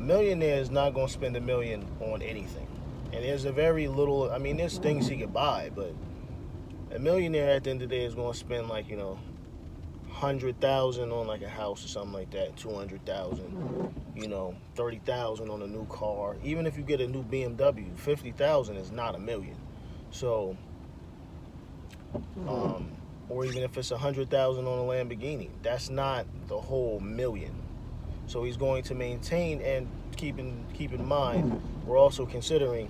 millionaire is not going to spend $1 million on anything. And there's a very little, I mean, there's things he could buy, but a millionaire at the end of the day is going to spend like, 100,000 on like a house or something like that, 200,000, 30,000 on a new car. Even if you get a new BMW, 50,000 is not $1 million. So, or even if it's 100,000 on a Lamborghini, that's not the whole million. So he's going to maintain, and keep in mind, we're also considering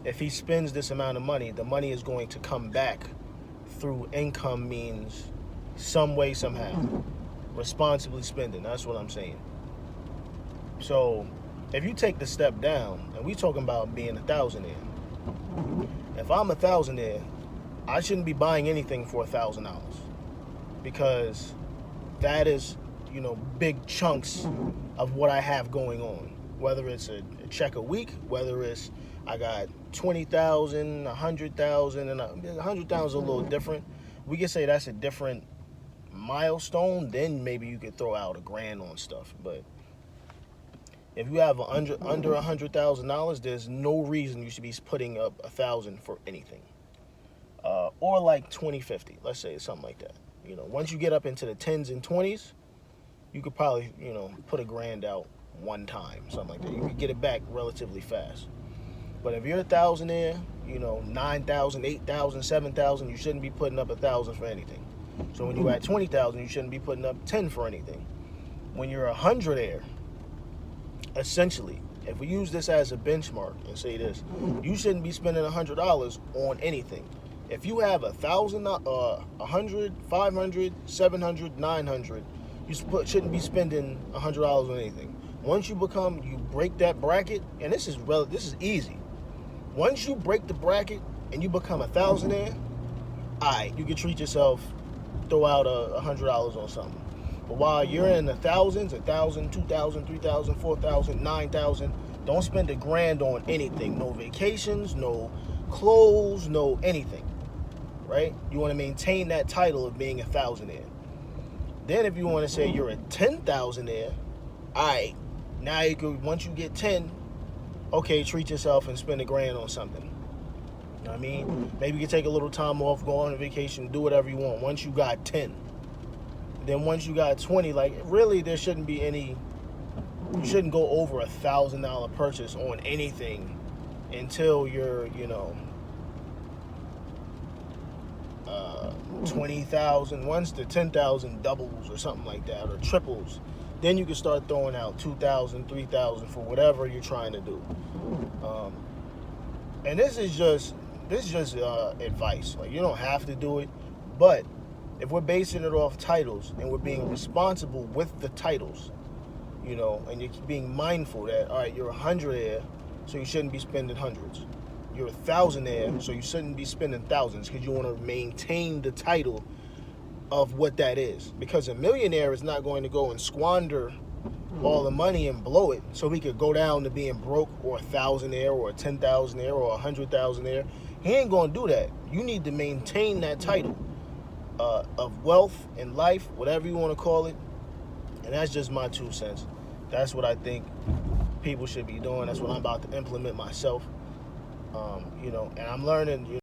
if he spends this amount of money, the money is going to come back through income means, some way, somehow. Responsibly spending, that's what I'm saying. So if you take the step down, and we talking about being a thousandaire. If I'm a thousandaire, I shouldn't be buying anything for $1,000, because that is, big chunks of what I have going on. Whether it's a check a week, whether it's I got 20,000, 100,000, and 100,000 is a little different. We can say that's a different milestone. Then maybe you could throw out $1,000 on stuff. But if you have under $100,000, there's no reason you should be putting up $1,000 for anything. Or like 2050, let's say something like that. Once you get up into the 10s and 20s, you could probably, put $1,000 out one time, something like that. You could get it back relatively fast. But if you're a thousandaire, 9,000, 8,000, 7,000, you shouldn't be putting up $1,000 for anything. So when you're at 20,000, you shouldn't be putting up 10 for anything. When you're a hundredaire, essentially, if we use this as a benchmark and say this, you shouldn't be spending $100 on anything. If you have 1,000, 100, 500, 700, 900, you shouldn't be spending $100 on anything. Once you break that bracket, and this is easy. Once you break the bracket and you become a thousandaire, alright, you can treat yourself, throw out $100 on something. But while you're in the thousands, 1,000, 2,000, 3,000, 4,000, 9,000, don't spend $1,000 on anything. No vacations, no clothes, no anything. Right? You want to maintain that title of being a thousandaire. Then if you want to say you're a 10,000aire, alright, now you could, once you get 10, okay, treat yourself and spend $1,000 on something. You know what I mean? Maybe you can take a little time off, go on a vacation, do whatever you want. Once you got 10. Then once you got 20, like really there shouldn't be any, you shouldn't go over $1,000 purchase on anything until you're, 20,000. Once the 10,000 doubles or something like that, or triples, then you can start throwing out 2,000, 3,000 for whatever you're trying to do. And this is just advice. Like, you don't have to do it, but if we're basing it off titles and we're being responsible with the titles, and you're being mindful that, all right, you're a hundredaire, so you shouldn't be spending hundreds. You're a thousandaire, so you shouldn't be spending thousands, because you want to maintain the title of what that is. Because a millionaire is not going to go and squander all the money and blow it so he could go down to being broke, or a thousandaire, or a 10,000aire, or 100,000aire. He ain't going to do that. You need to maintain that title of wealth and life, whatever you want to call it. And that's just my 2 cents. That's what I think people should be doing. That's what I'm about to implement myself. And I'm learning,